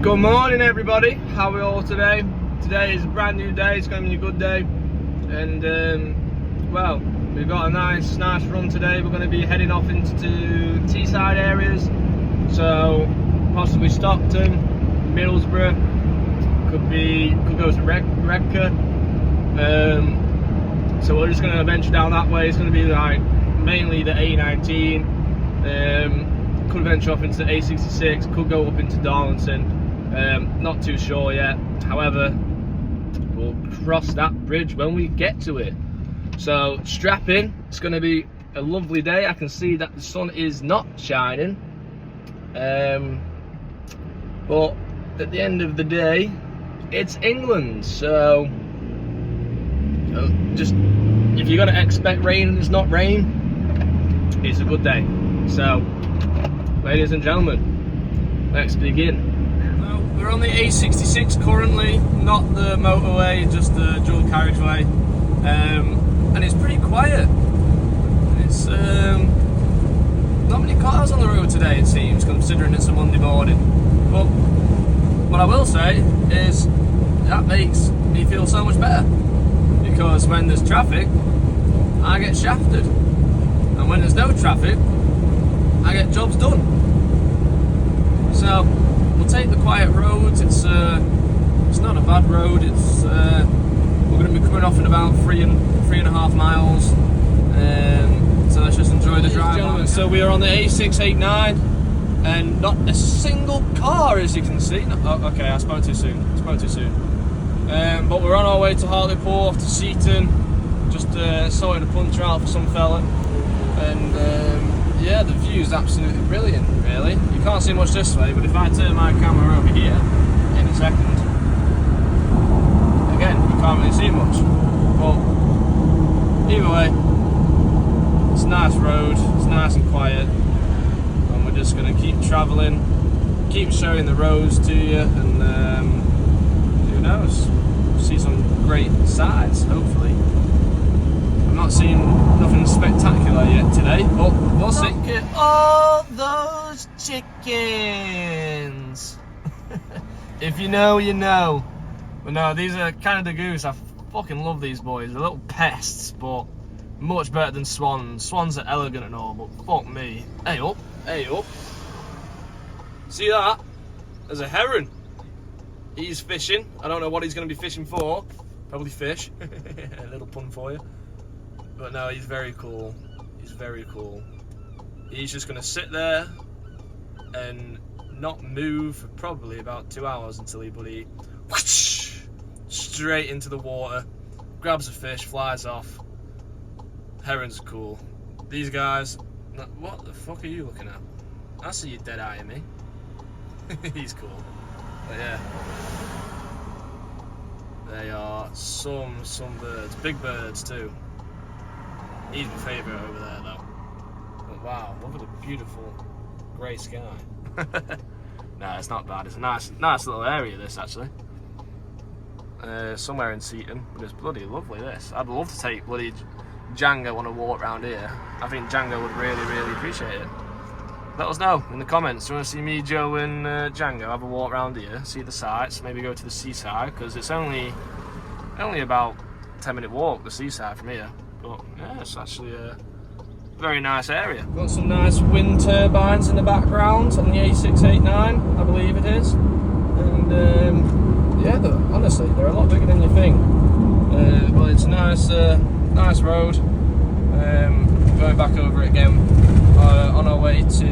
Good morning everybody, how are we all today? Today is a brand new day, it's going to be a good day. And well, we've got a nice run today. We're going to be heading off into Teesside areas. So possibly Stockton, Middlesbrough, could go to Redcar. So we're just going to venture down that way. It's going to be like mainly the A19. Could venture off into the A66, could go up into Darlington. Not too sure yet. However, we'll cross that bridge when we get to it. So strap in. It's going to be a lovely day. I can see that the sun is not shining. But at the end of the day, it's England. So just if you're going to expect rain and it's not rain, it's a good day. So, ladies and gentlemen, let's begin. We're on the A66 currently, not the motorway, just the dual carriageway, and it's pretty quiet. It's not many cars on the road today, it seems, considering it's a Monday morning. But what I will say is that makes me feel so much better, because when there's traffic, I get shafted, and when there's no traffic, I get jobs done. So we'll take the quiet roads. It's not a bad road. It's we're going to be coming off in about three and a half miles. So let's just enjoy the drive. So we are on the A689, and not a single car, as you can see. Okay, I spoke too soon. But we're on our way to Hartlepool, to Seaton. Just sorting a puncher out for some fella, and. Yeah, the view is absolutely brilliant, really. You can't see much this way, but if I turn my camera over here in a second, again, you can't really see much. But either way, it's a nice road, it's nice and quiet, and we're just going to keep travelling, keep showing the roads to you, and who knows, see some great sights, hopefully. I'm not seeing nothing spectacular yet today, but we'll see. Look at all those chickens! If you know, you know. But no, these are Canada Goose. I fucking love these boys. They're little pests, but much better than swans. Swans are elegant and all, but fuck me. Hey up, hey up. See that? There's a heron. He's fishing. I don't know what he's going to be fishing for. Probably fish. A little pun for you. But no, he's very cool. He's very cool. He's just going to sit there and not move for probably about 2 hours until he bloody whoosh, straight into the water, grabs a fish, flies off. Herons are cool. These guys, what the fuck are you looking at? I see you dead eyeing me. He's cool. But yeah, they are some birds, big birds too. He's my favourite over there though. But wow, look at the beautiful grey sky. No, it's not bad. It's a nice little area, this actually. Somewhere in Seaton, but it's bloody lovely this. I'd love to take bloody Django on a walk around here. I think Django would really appreciate it. Let us know in the comments. Do you want to see me, Joe and Django have a walk around here, see the sights, maybe go to the seaside, because it's only about 10-minute walk, the seaside from here. But yeah, it's actually a very nice area. Got some nice wind turbines in the background on the A689, I believe it is. And yeah, honestly, they're a lot bigger than you think. But it's a nice road. Going back over it again on our way to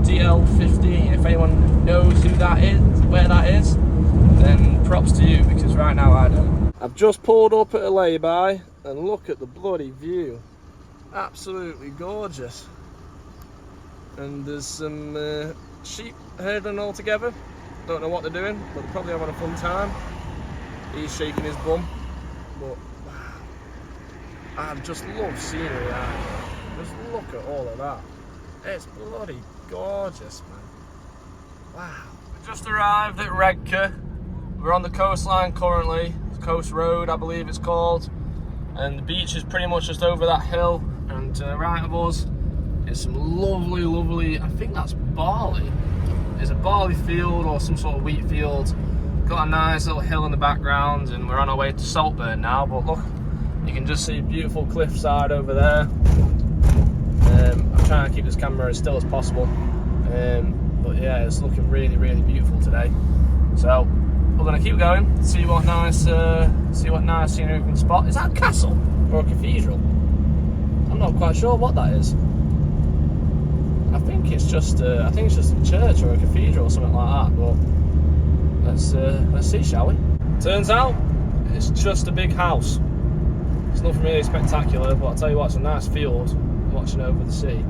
DL50. If anyone knows who that is, where that is, then props to you, because right now I don't. I've just pulled up at a lay-by. And look at the bloody view. Absolutely gorgeous. And there's some sheep herding all together. Don't know what they're doing, but they're probably having a fun time. He's shaking his bum. But wow, I just love scenery out here. Just look at all of that. It's bloody gorgeous, man. Wow. We just arrived at Redcar. We're on the coastline currently. Coast Road, I believe it's called. And the beach is pretty much just over that hill, and to the right of us is some lovely, I think that's barley. is a barley field or some sort of wheat field. Got a nice little hill in the background, and we're on our way to Saltburn now. But look, you can just see beautiful cliffside over there. I'm trying to keep this camera as still as possible, but yeah, it's looking really, really beautiful today. So we're gonna keep going, see what nice scenery we can spot. Is that a castle or a cathedral? I'm not quite sure what that is. I think it's just a church or a cathedral or something like that. But let's see, shall we? Turns out it's just a big house. It's nothing really spectacular, but I'll tell you what, it's a nice field watching over the sea.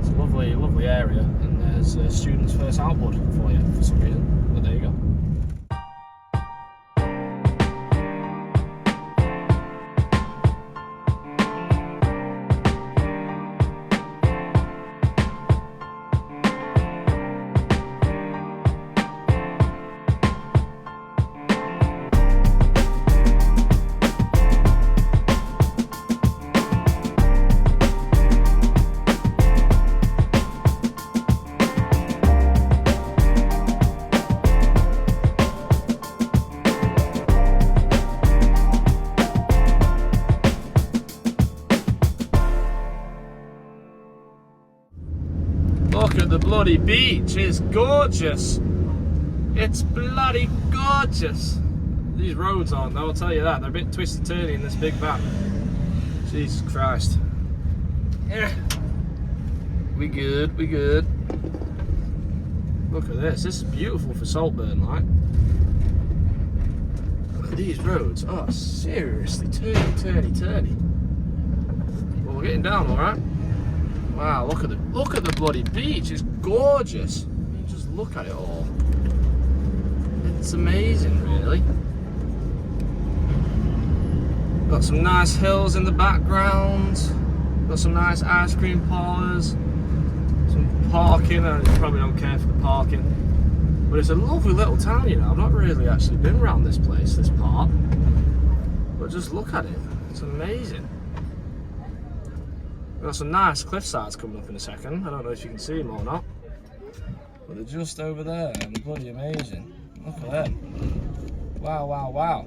It's a lovely, lovely area, and there's students' first outboard for you for some reason. But there you go. Look at the bloody beach, it's gorgeous. It's bloody gorgeous. These roads aren't though, I'll tell you that. They're a bit twisty-turny in this big van. Jesus Christ. Yeah. We good, we good. Look at this, this is beautiful for Saltburn, like. Look at these roads, oh seriously, turny. Well, we're getting down alright. Wow, look at the bloody beach, it's gorgeous. I mean, just look at it all. It's amazing, really. Got some nice hills in the background. Got some nice ice cream parlours. Some parking, I probably don't care for the parking. But it's a lovely little town, you know. I've not really actually been around this place, this part. But just look at it, it's amazing. We've got some nice cliff sides coming up in a second. I don't know if you can see them or not, but they're just over there and they're bloody amazing. Look at them. Wow, wow, wow.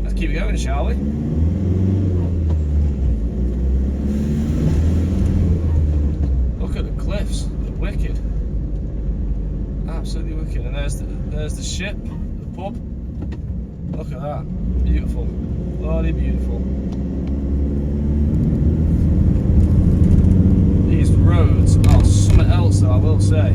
Let's keep going, shall we? Look at the cliffs. They're wicked. Absolutely wicked. And there's the ship, the pub. Look at that. Beautiful. Bloody beautiful. These roads are something else though, I will say.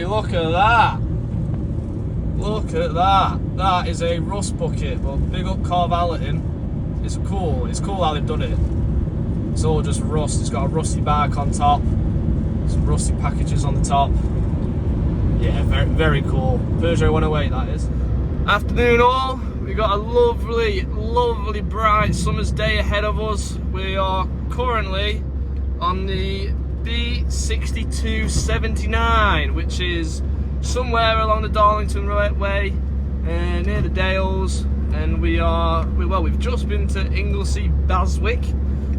Look at that. Look at that. That is a rust bucket, but big up Carvallitin. It's cool how they've done it. It's all just rust. It's got a rusty bark on top, some rusty packages on the top. Yeah, very, very cool. Peugeot 108 that is. Afternoon all. We got a lovely, lovely bright summer's day ahead of us. We are currently on the B6279, which is somewhere along the Darlington Way, near the Dales, and we've just been to Inglesey Baswick.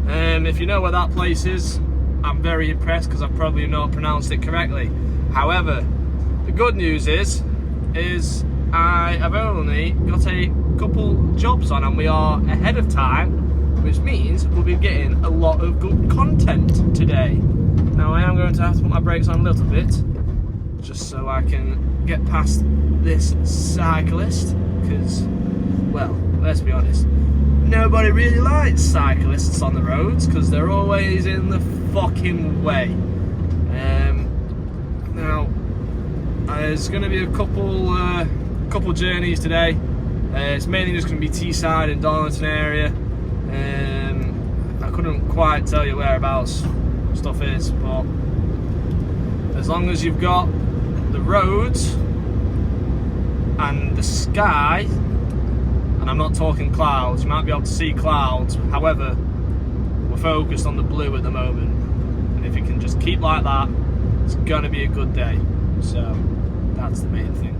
If you know where that place is, I'm very impressed because I've probably not pronounced it correctly. However, the good news is I have only got a couple jobs on and we are ahead of time, which means we'll be getting a lot of good content today. Now I am going to have to put my brakes on a little bit, just so I can get past this cyclist, because, well, let's be honest, nobody really likes cyclists on the roads because they're always in the fucking way. Now, there's going to be a couple journeys today. It's mainly just going to be Teesside and Darlington area. I couldn't quite tell you whereabouts stuff is, but as long as you've got the roads and the sky, and I'm not talking clouds, you might be able to see clouds, however, we're focused on the blue at the moment, and if you can just keep like that, it's gonna be a good day. So that's the main thing.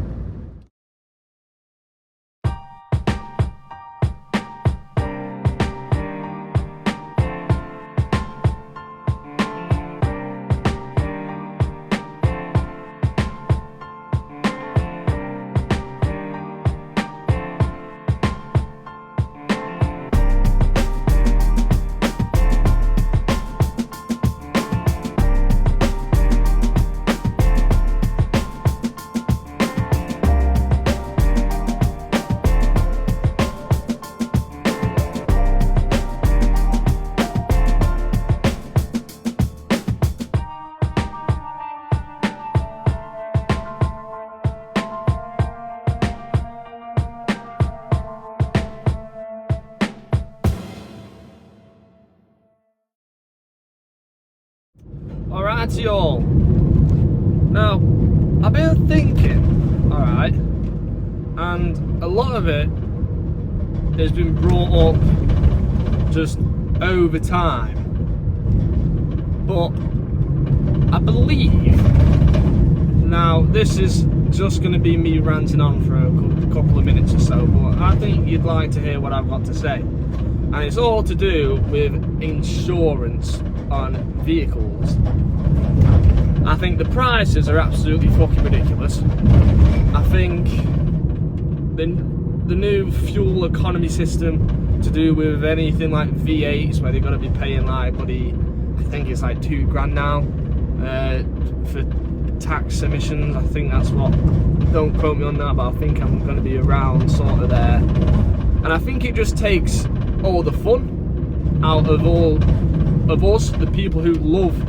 Alright y'all, now I've been thinking, alright, and a lot of it has been brought up just over time, but I believe, now this is just going to be me ranting on for a couple of minutes or so, but I think you'd like to hear what I've got to say, and it's all to do with insurance on vehicles. I think the prices are absolutely fucking ridiculous. I think the new fuel economy system to do with anything like V8s, where they're going to be paying like, buddy, I think it's like £2,000 now for tax emissions. I think that's what, don't quote me on that, but I think I'm going to be around sort of there. And I think it just takes all the fun out of all of us, the people who love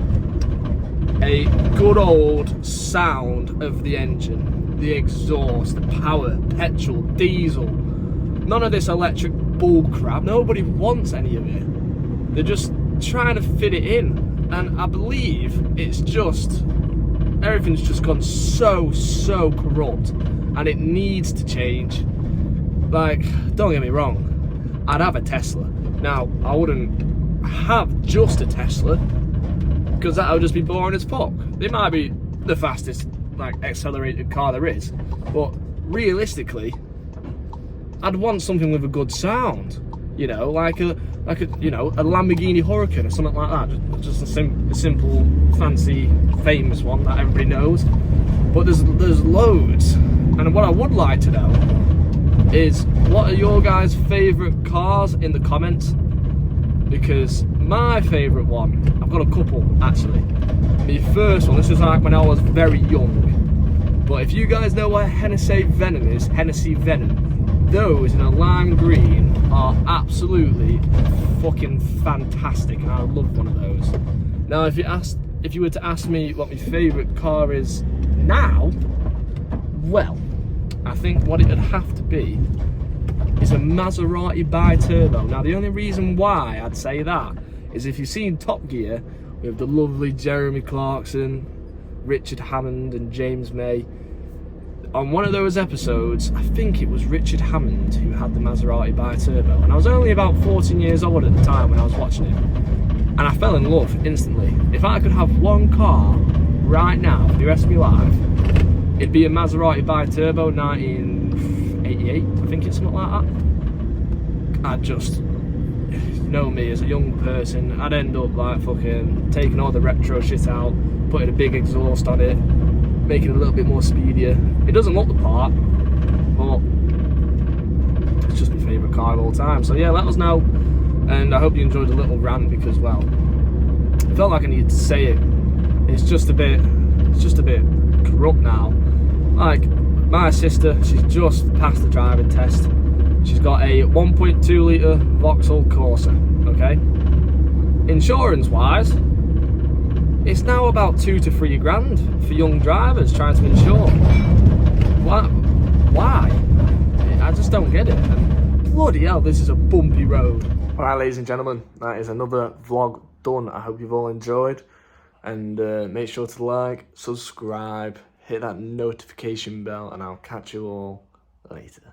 a good old sound of the engine, the exhaust, the power, petrol, diesel, none of this electric bull crap. Nobody wants any of it. They're just trying to fit it in, and I believe it's just, everything's just gone so corrupt, and it needs to change. Like, don't get me wrong, I'd have a Tesla. Now, I wouldn't have just a Tesla, because that would just be boring as fuck. It might be the fastest like accelerated car there is, but realistically I'd want something with a good sound, you know, like a you know, a Lamborghini Huracan or something like that, just a simple fancy famous one that everybody knows. But there's loads, and what I would like to know is, what are your guys' favourite cars in the comments? Because my favourite one, I've got a couple actually. The first one, this is like when I was very young, but if you guys know what Hennessy Venom is, Hennessy Venom, those in a lime green are absolutely fucking fantastic, and I love one of those. Now if you were to ask me what my favourite car is now, well, I think what it would have to be is a Maserati bi-turbo. Now the only reason why I'd say that is if you've seen Top Gear with the lovely Jeremy Clarkson, Richard Hammond and James May, on one of those episodes, I think it was Richard Hammond who had the Maserati bi-turbo, and I was only about 14 years old at the time when I was watching it, and I fell in love instantly. If I could have one car right now for the rest of my life, it'd be a Maserati bi-turbo 1988, I think it's something like that. know me as a young person, I'd end up like fucking taking all the retro shit out, putting a big exhaust on it, making it a little bit more speedier. It doesn't look the part, but it's just my favourite car of all time. So yeah, let us know, and I hope you enjoyed the little rant because, well, I felt like I needed to say it. It's just a bit corrupt now. Like, my sister, she's just passed the driving test. She's got a 1.2 litre Vauxhall Corsa, okay? Insurance-wise, it's now about 2 to 3 grand for young drivers trying to insure. Why? I just don't get it. And bloody hell, this is a bumpy road. Alright, ladies and gentlemen, that is another vlog done. I hope you've all enjoyed. And make sure to like, subscribe, hit that notification bell, and I'll catch you all later.